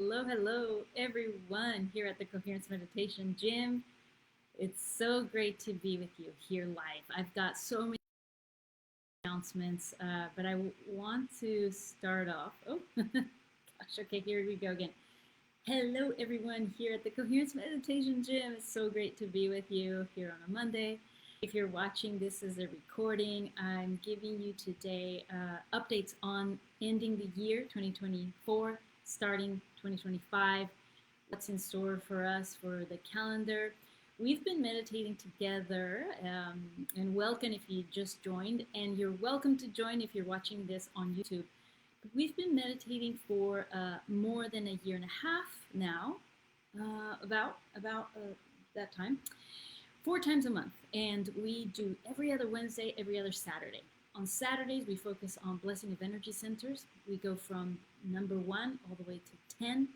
Hello, everyone here at the Coherence Meditation Gym. It's so great to be with you here live. I've got so many announcements, but I want to start off. Oh, gosh, okay, here we go again. Hello, everyone here at the Coherence Meditation Gym. It's so great to be with you here on a Monday. If you're watching this as a recording, I'm giving you today updates on ending the year 2024, starting 2025, what's in store for us for the calendar. We've been meditating together, and welcome if you just joined, and you're welcome to join if you're watching this on YouTube. We've been meditating for more than a year and a half now, about that time, 4 times a month, and we do every other Wednesday, every other Saturday. On Saturdays, we focus on blessing of energy centers. We go from number 1 all the way to 10.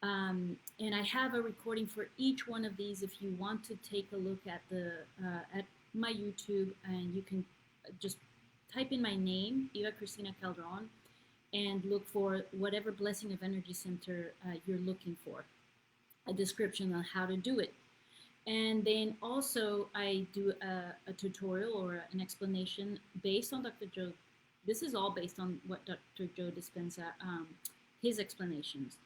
And I have a recording for each one of these if you want to take a look at at my YouTube, and you can just type in my name, Eva Cristina Calderon, and look for whatever blessing of energy center you're looking for, a description on how to do it. And then also I do a tutorial or an explanation based on Dr. Joe. This is all based on what Dr. Joe Dispenza, his explanations.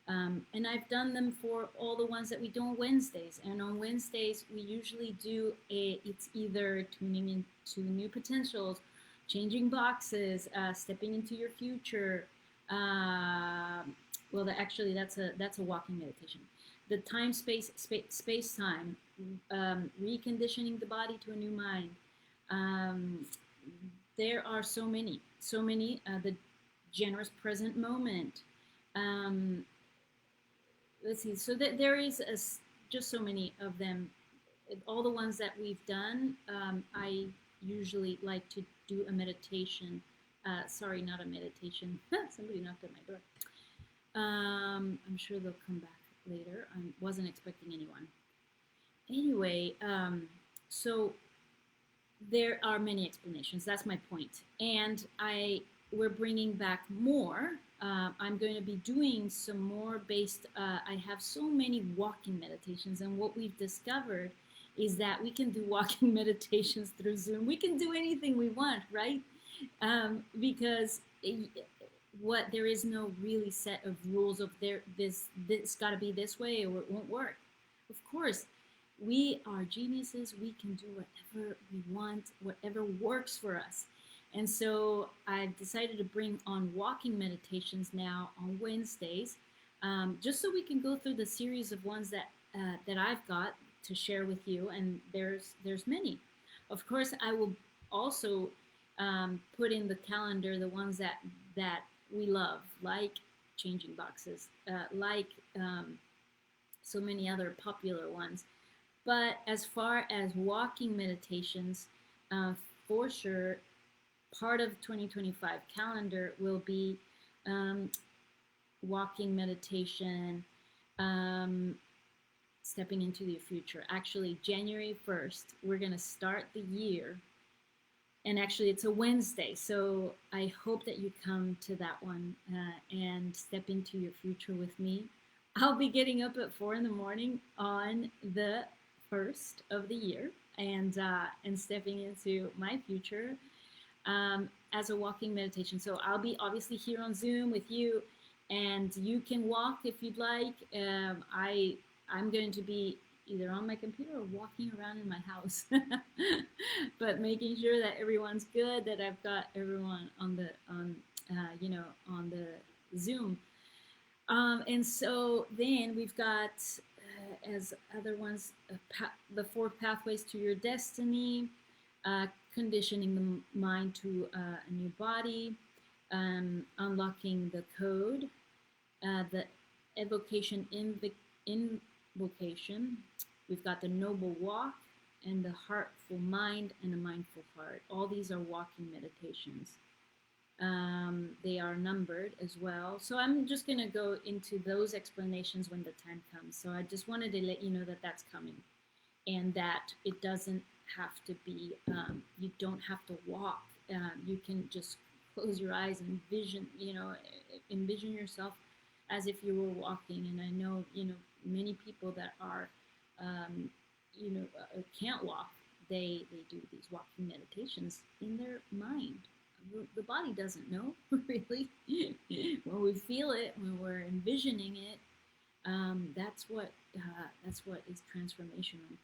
And I've done them for all the ones that we do on Wednesdays. And on Wednesdays, we usually do it's either tuning into new potentials, changing boxes, stepping into your future. Well, actually, that's a walking meditation. The time, space, time, reconditioning the body to a new mind. There are so many. The generous present moment. Let's see. So there is just so many of them. All the ones that we've done, I usually like to do a meditation. Sorry, not a meditation. Somebody knocked at my door. I'm sure they'll come back later. I wasn't expecting anyone. Anyway, so there are many explanations. That's my point. And we're bringing back more. I'm going to be doing some more based, I have so many walking meditations, and what we've discovered is that we can do walking meditations through Zoom. We can do anything we want, right? Because there is no really set of rules of this got to be this way or it won't work. Of course, we are geniuses. We can do whatever we want, whatever works for us. And so I've decided to bring on walking meditations now on Wednesdays, just so we can go through the series of ones that I've got to share with you. And there's many. Of course, I will also put in the calendar the ones that we love, like changing boxes, like so many other popular ones. But as far as walking meditations, for sure, part of 2025 calendar will be walking meditation, stepping into the future. Actually, January 1st, we're going to start the year. And actually, it's a Wednesday, so I hope that you come to that one and step into your future with me. I'll be getting up at 4 in the morning on the 1st of the year and stepping into my future as a walking meditation. So I'll be obviously here on Zoom with you, and you can walk if you'd like. I'm going to be either on my computer or walking around in my house, but making sure that everyone's good, that I've got everyone on the Zoom. And so then we've got as other ones, the 4 pathways to your destiny, conditioning the mind to a new body, unlocking the code, the evocation invocation. We've got the noble walk and the heartful mind and a mindful heart. All these are walking meditations. They are numbered as well. So I'm just going to go into those explanations when the time comes. So I just wanted to let you know that that's coming, and that it doesn't have to be, you don't have to walk. You can just close your eyes and envision yourself as if you were walking. And I know, many people that are, um, can't walk. They do these walking meditations in their mind. The body doesn't know really. When we feel it, when we're envisioning it, that's what is transformational.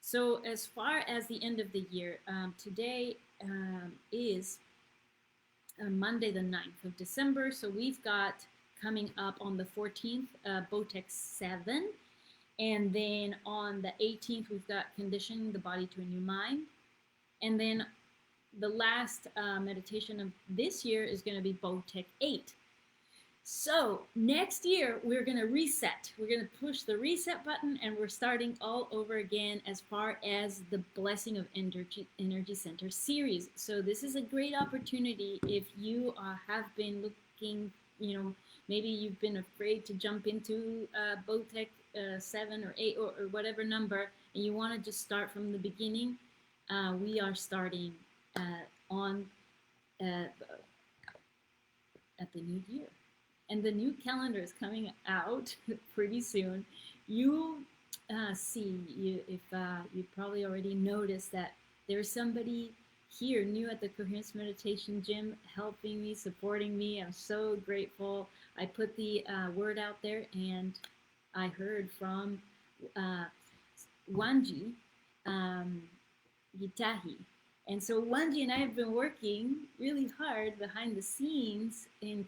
So as far as the end of the year, today is Monday the 9th of December. So we've got coming up on the 14th, Botex 7. And then on the 18th, we've got conditioning the body to a new mind. And then the last meditation of this year is going to be Botex 8. So next year, we're going to reset. We're going to push the reset button, and we're starting all over again as far as the Blessing of Energy Center series. So this is a great opportunity if you have been looking, maybe you've been afraid to jump into Botech 7 or 8 or whatever number, and you want to just start from the beginning. We are starting on at the new year. And the new calendar is coming out pretty soon. You'll see, if you probably already noticed that there's somebody here new at the Coherence Meditation Gym helping me, supporting me. I'm so grateful. I put the word out there, and I heard from Wanji Gitahi. And so Wanji and I have been working really hard behind the scenes in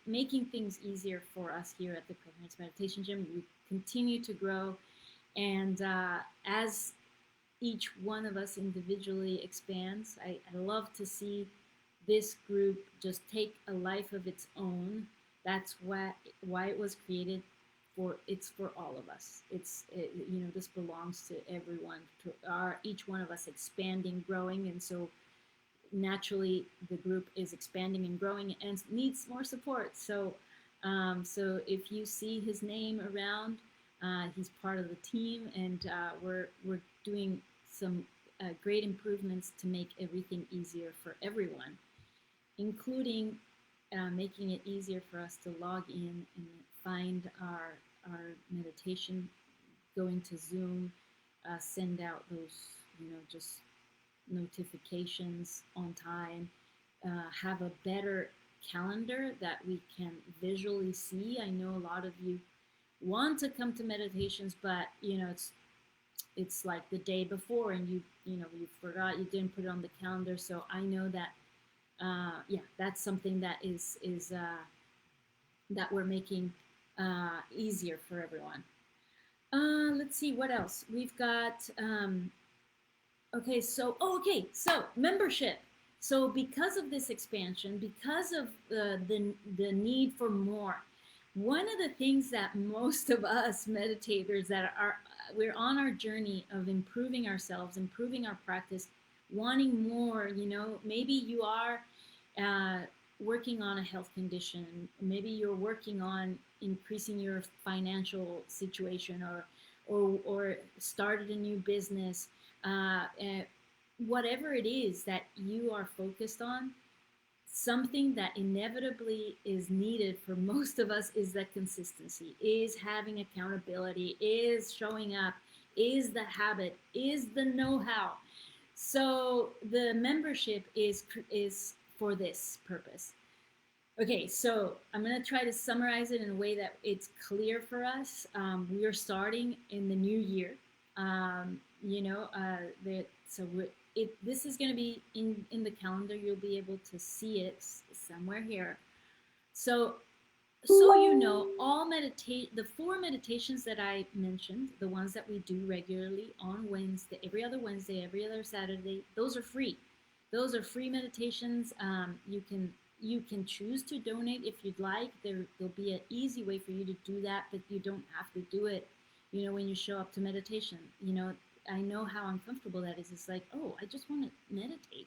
making things easier for us here at the Coherence Meditation Gym. We continue to grow, and as each one of us individually expands, I love to see this group just take a life of its own. That's why it was created. It's for all of us. This belongs to everyone, to each one of us expanding, growing, and so naturally the group is expanding and growing and needs more support. So if you see his name around, he's part of the team, and we're doing some great improvements to make everything easier for everyone, including making it easier for us to log in and find our meditation, going to Zoom, send out those, just notifications on time, have a better calendar that we can visually see. I know a lot of you want to come to meditations, but it's like the day before, and you forgot, you didn't put it on the calendar. So I know that that's something that is that we're making easier for everyone. Let's see what else we've got. So membership. So because of this expansion, because of the need for more, one of the things that most of us meditators we're on our journey of improving ourselves, improving our practice, wanting more. Maybe you are working on a health condition. Maybe you're working on increasing your financial situation, or started a new business. Whatever it is that you are focused on, something that inevitably is needed for most of us is that consistency, is having accountability, is showing up, is the habit, is the know-how. So the membership is for this purpose. Okay, so I'm going to try to summarize it in a way that it's clear for us. We are starting in the new year. This is going to be in the calendar. You'll be able to see it somewhere here. So all the 4 meditations that I mentioned, the ones that we do regularly on Wednesday, every other Wednesday, every other Saturday, those are free. Those are free meditations. You can choose to donate if you'd like. There'll be an easy way for you to do that, but you don't have to do it, when you show up to meditation. I know how uncomfortable that is. It's like, oh, I just want to meditate.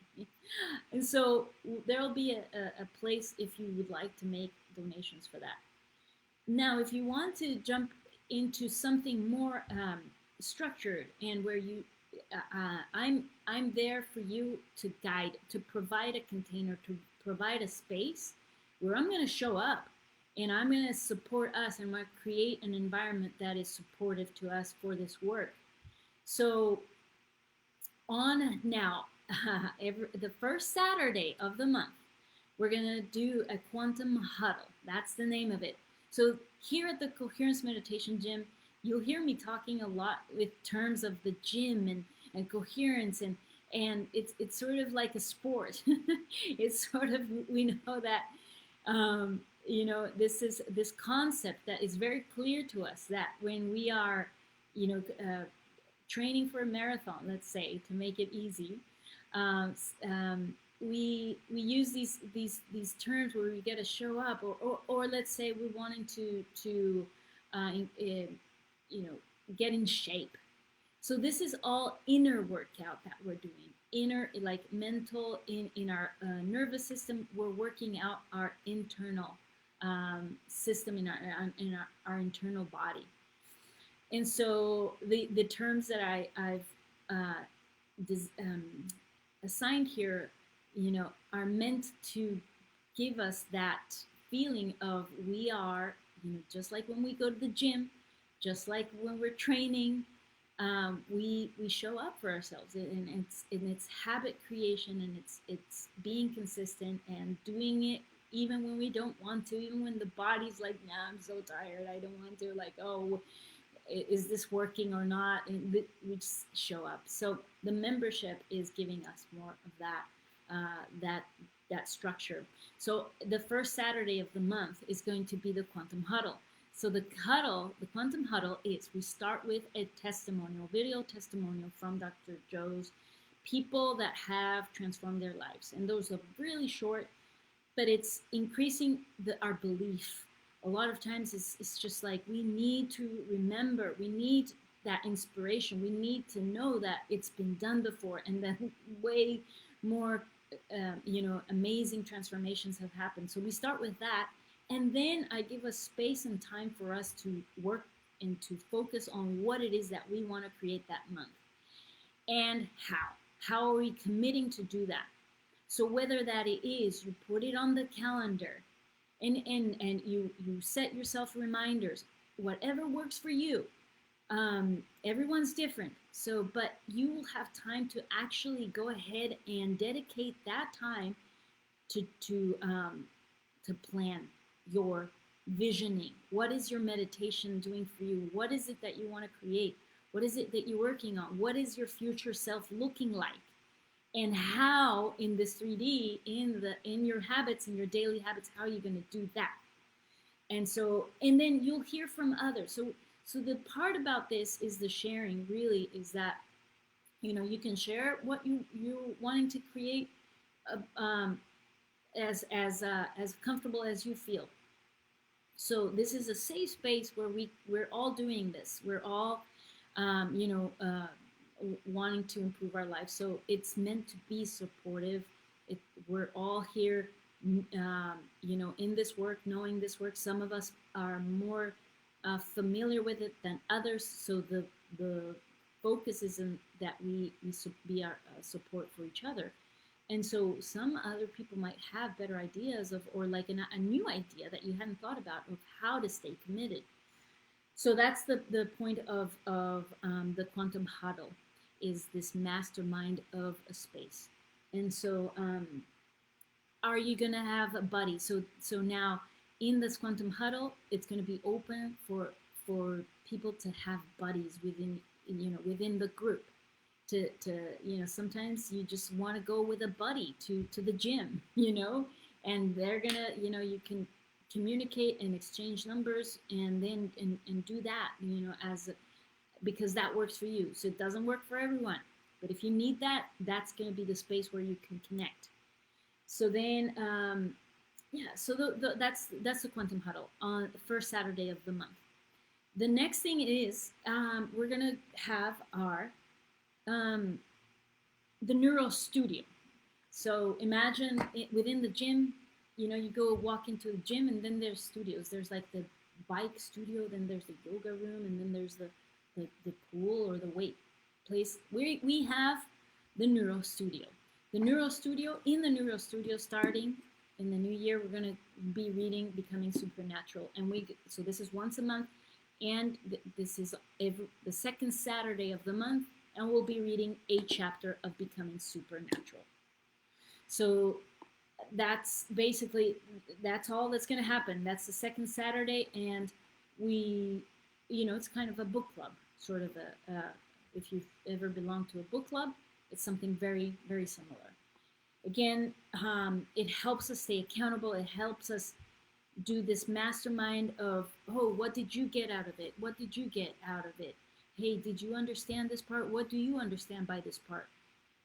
And so there'll be a place if you would like to make donations for that. Now, if you want to jump into something more structured, and where I'm there for you to guide, to provide a container, to provide a space where I'm going to show up And I'm going to support us, and I'm going to create an environment that is supportive to us for this work. So on now, the first Saturday of the month, we're going to do a quantum huddle. That's the name of it. So here at the Coherence Meditation Gym, you'll hear me talking a lot with terms of the gym and coherence, and it's sort of like a sport. It's sort of, we know that this is this concept that is very clear to us, that when we are you know training for a marathon, let's say, to make it easy, um, we use these terms where we get to show up, or let's say we're wanting to you know get in shape. So this is all inner workout that we're doing, inner, like mental, in our nervous system. We're working out our internal system in our internal body. And so the terms that I've uh, des, assigned here, are meant to give us that feeling of we are, just like when we go to the gym, just like when we're training, we show up for ourselves, and it's habit creation, and it's being consistent and doing it even when we don't want to, even when the body's like, nah, I'm so tired, I don't want to, like, oh, is this working or not? And we just show up. So the membership is giving us more of that structure. So the first Saturday of the month is going to be the quantum huddle. So the quantum huddle is, we start with a testimonial, video testimonial from Dr. Joe's people that have transformed their lives. And those are really short, but it's increasing our belief. A lot of times it's just like, we need to remember, we need that inspiration, we need to know that it's been done before, and that way more amazing transformations have happened. So we start with that, and then I give us space and time for us to work and to focus on what it is that we want to create that month, and how are we committing to do that. So whether that it is, you put it on the calendar, and you set yourself reminders, whatever works for you. Everyone's different, so, but you will have time to actually go ahead and dedicate that time to plan your visioning. What is your meditation doing for you? What is it that you want to create? What is it that you're working on? What is your future self looking like? And how, in this 3D, in your habits, in your daily habits, how are you going to do that? And so, and then you'll hear from others. So the part about this is the sharing, really, is that you can share what you're wanting to create, as comfortable as you feel. So this is a safe space where we're all doing this. We're all wanting to improve our life. So it's meant to be supportive. We're all here, in this work, knowing this work. Some of us are more familiar with it than others. So the focus is in that we be our support for each other. And so some other people might have better ideas or like a new idea that you hadn't thought about of how to stay committed. So that's the point of the quantum huddle, is this mastermind of a space. And so are you going to have a buddy? So now in this quantum huddle, it's going to be open for people to have buddies within the group. To sometimes you just want to go with a buddy to the gym, and they're gonna, you can communicate and exchange numbers, and then and do that, because that works for you. So it doesn't work for everyone, but if you need that, that's going to be the space where you can connect. So then so that's the quantum huddle on the first Saturday of the month. The next thing is we're going to have our the Neuro studio. So imagine within the gym, you go walk into the gym, and then there's studios. There's like the bike studio, then there's the yoga room, and then there's the pool or the weight place. We have the Neuro studio. The Neuro studio, starting in the new year, we're going to be reading Becoming Supernatural. And so this is once a month, and this is the second Saturday of the month, and we'll be reading a chapter of Becoming Supernatural. So that's basically, that's all that's going to happen. That's the second Saturday, and we, it's kind of a book club, sort of if you've ever belonged to a book club, it's something very, very similar. Again, it helps us stay accountable. It helps us do this mastermind of, oh, what did you get out of it? What did you get out of it? Hey, did you understand this part? What do you understand by this part?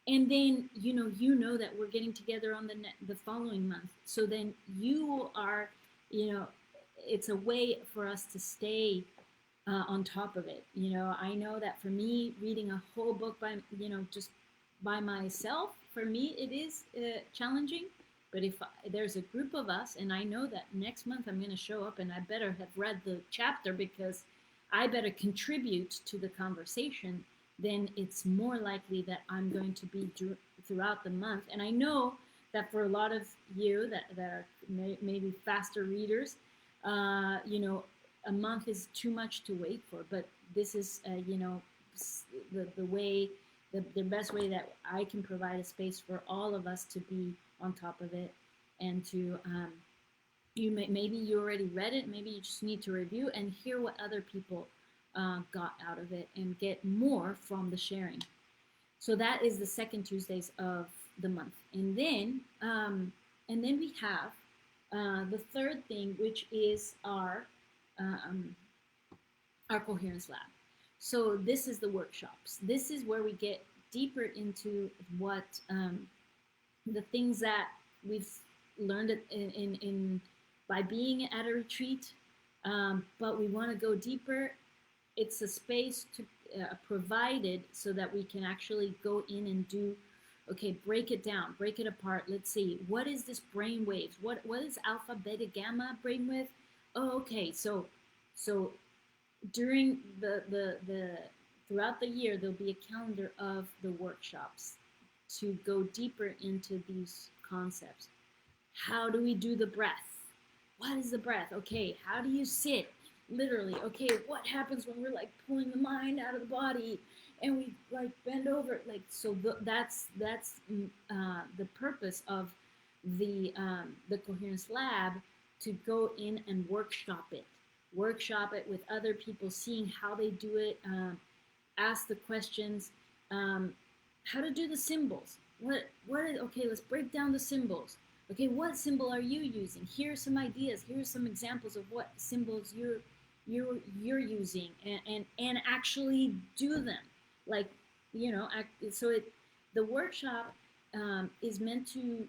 And then you know that we're getting together on the following month. So then you are, it's a way for us to stay on top of it. I know that for me, reading a whole book by just by myself, for me it is challenging. But if there's a group of us, and I know that next month I'm going to show up, and I better have read the chapter because I better contribute to the conversation, then it's more likely that I'm going to be throughout the month. And I know that for a lot of you that are maybe faster readers, a month is too much to wait for. But this is, the way, the best way that I can provide a space for all of us to be on top of it, and to maybe you already read it, maybe you just need to review and hear what other people got out of it and get more from the sharing. So that is the second Tuesdays of the month, and then we have the third thing, which is our Coherence Lab. So this is the workshops. This is where we get deeper into what the things that we've learned in by being at a retreat, but we want to go deeper. It's a space to provided so that we can actually go in and do, okay, break it down, break it apart. Let's see, what is this brain waves? What is alpha, beta, gamma brainwave? Oh, okay, so during the throughout the year, there'll be a calendar of the workshops to go deeper into these concepts. How do we do the breath? What is the breath? Okay, how do you sit? Literally, okay, what happens when we're like pulling the mind out of the body and we like bend over? Like, so that's the purpose of the Coherence Lab, to go in and workshop it with other people, seeing how they do it, ask the questions, how to do the symbols. Okay, let's break down the symbols. Okay, what symbol are you using? Here are some ideas. Here are some examples of what symbols you're using, and actually do them. Like, so the workshop is meant to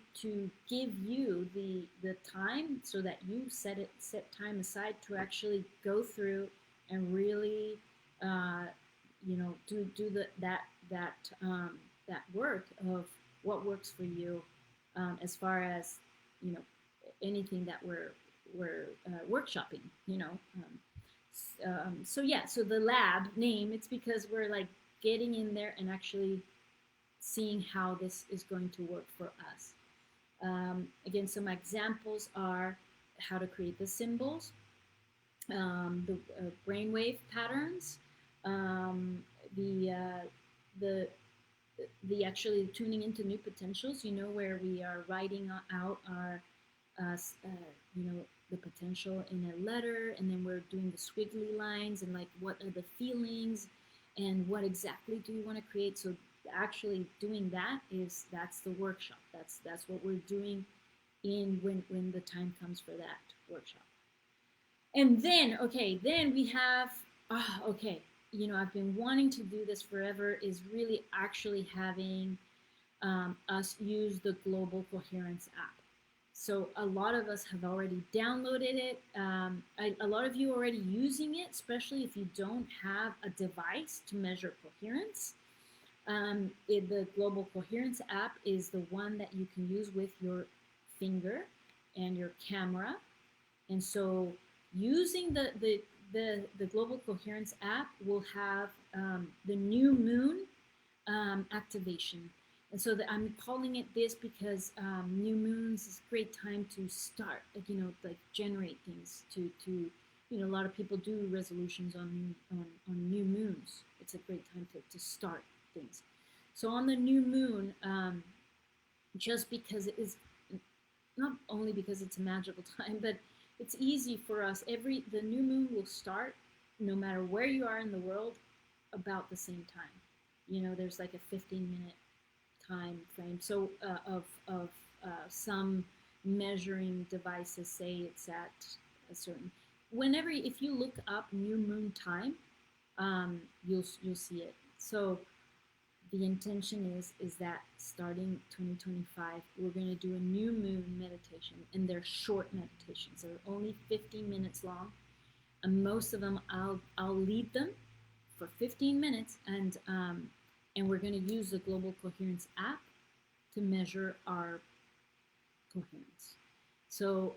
give you the time, so that you set time aside to actually go through and really do that work of what works for you, as far as anything that we're workshopping. So the lab name, it's because we're like getting in there and actually seeing how this is going to work for us. Again, some examples are how to create the symbols, the brainwave patterns, the actually tuning into new potentials, where we are writing out our, the potential in a letter, and then we're doing the squiggly lines and like, what are the feelings and what exactly do we want to create. So actually doing that's the workshop. That's what we're doing when the time comes for that workshop. And then we have I've been wanting to do this forever, is really actually having us use the Global Coherence app. So a lot of us have already downloaded it. A lot of you are already using it, especially if you don't have a device to measure coherence. The Global Coherence app is the one that you can use with your finger and your camera. And so using the Global Coherence app will have the new moon activation. so that I'm calling it this because new moons is a great time to start, like, like generate things a lot of people do resolutions on new moons. It's a great time to start things. So on the new moon, just because it is, not only because it's a magical time, but it's easy for us. The new moon will start no matter where you are in the world about the same time. There's like a 15-minute time frame. So some measuring devices say it's at a certain. Whenever, if you look up new moon time, you'll see it. So the intention is that starting 2025, we're going to do a new moon meditation, and they're short meditations. They're only 15 minutes long, and most of them I'll lead them for 15 minutes, and we're going to use the Global Coherence app to measure our coherence. So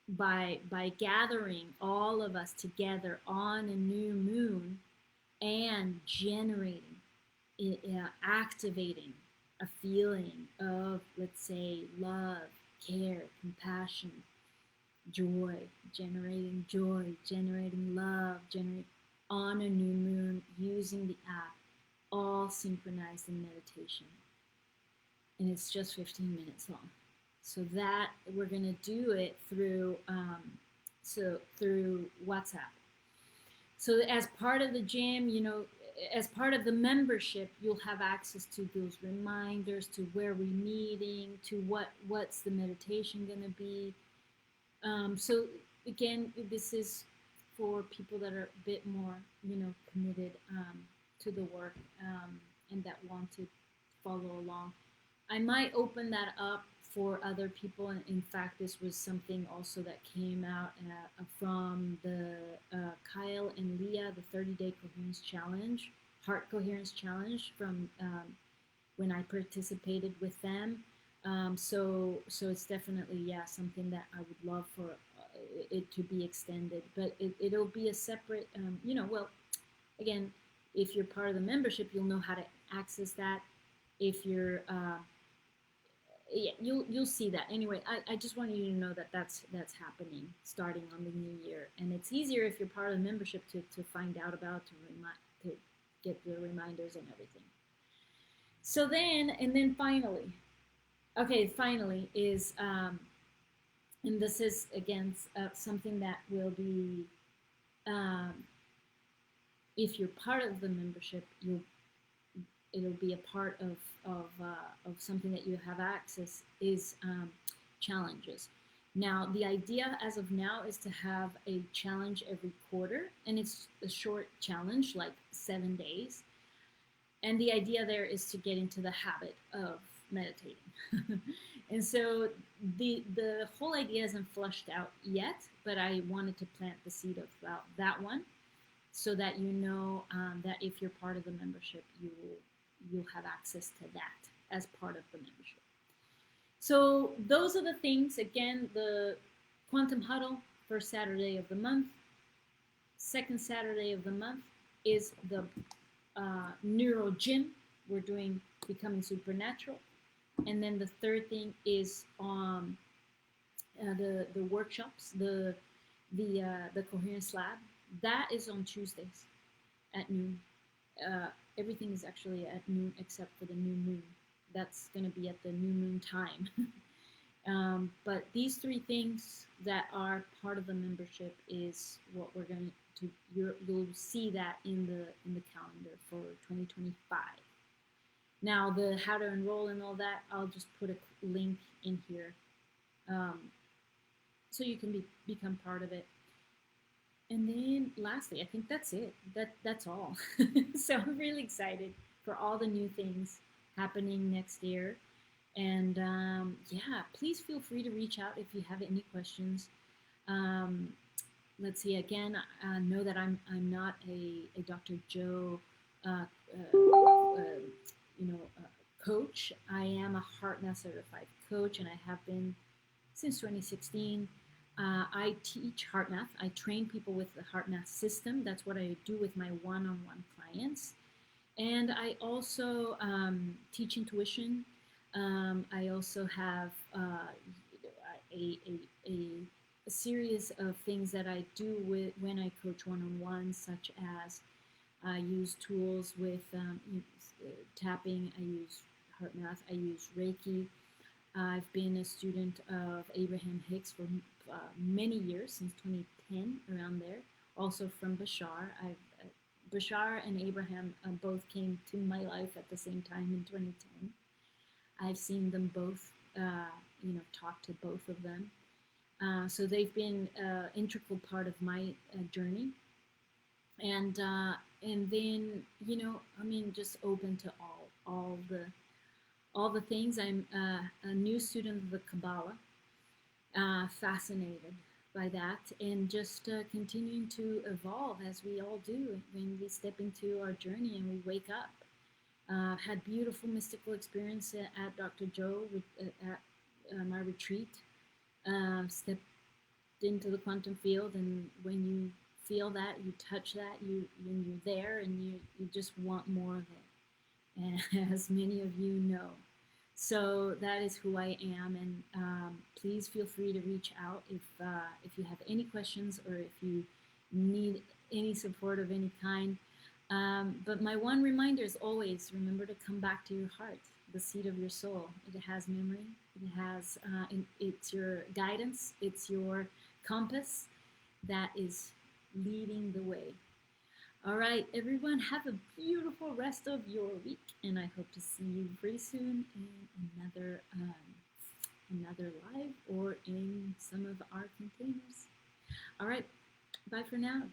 by gathering all of us together on a new moon and generating, activating a feeling of, let's say, love, care, compassion, joy, generating love, on a new moon using the app, all synchronized in meditation. And it's just 15 minutes long. So that we're going to do it through through WhatsApp. So as part of the gym, as part of the membership, you'll have access to those reminders, to where we're meeting, to what's the meditation going to be. So again, this is for people that are a bit more, committed to the work, and that want to follow along. I might open that up for other people. And in fact, this was something also that came out from the Kyle and Leah, the 30-day coherence challenge, heart coherence challenge, from when I participated with them. So it's definitely, something that I would love for it to be extended, but it'll be a separate, well, again, if you're part of the membership, you'll know how to access that. If you're you'll see that. Anyway, I just wanted you to know that that's happening starting on the new year, and it's easier if you're part of the membership to find out about, to get the reminders and everything. So then finally is and this is again something that will be, if you're part of the membership, it'll be a part of something that you have access, is challenges. Now, the idea as of now is to have a challenge every quarter, and it's a short challenge, like 7 days. And the idea there is to get into the habit of meditating. And so the whole idea isn't fleshed out yet, but I wanted to plant the seed of that one, so that that if you're part of the membership, you'll have access to that as part of the membership. So those are the things. Again, the Quantum Huddle, first Saturday of the month. Second Saturday of the month is the Neuro Gym. We're doing Becoming Supernatural. And then the third thing is the workshops, the Coherence Lab. That is on Tuesdays at noon. Everything is actually at noon except for the new moon. That's going to be at the new moon time. But these three things that are part of the membership is what we're going to. You'll see that in the calendar for 2025. Now, the how to enroll and all that, I'll just put a link in here, so you can become part of it. And then lastly, I think that's it. That's all. So I'm really excited for all the new things happening next year. And please feel free to reach out if you have any questions. Let's see, again, know that I'm not a Dr. Joe coach. I am a HeartMath certified coach, and I have been since 2016. I teach HeartMath. I train people with the HeartMath system. That's what I do with my one-on-one clients. And I also teach intuition. I also have a, a, a, a series of things that I do when I coach one-on-one, such as I use tools with tapping, I use heart math, I use Reiki. I've been a student of Abraham Hicks for many years, since 2010, around there. Also from Bashar. Bashar and Abraham both came to my life at the same time in 2010. I've seen them both, talk to both of them. So they've been an integral part of my journey. And then, just open to all the things. I'm a new student of the Kabbalah, fascinated by that, and just continuing to evolve as we all do when we step into our journey and we wake up. Had beautiful mystical experience at Dr. Joe at my retreat. Stepped into the quantum field, and when you feel that, you touch that, you're there, and you just want more of it. And as many of you know, so that is who I am, and please feel free to reach out if you have any questions or if you need any support of any kind. But my one reminder is always remember to come back to your heart, the seat of your soul. It has memory. It has it's your guidance. It's your compass that is leading the way. All right, everyone, have a beautiful rest of your week, and I hope to see you very soon in another live or in some of our containers. All right, bye for now.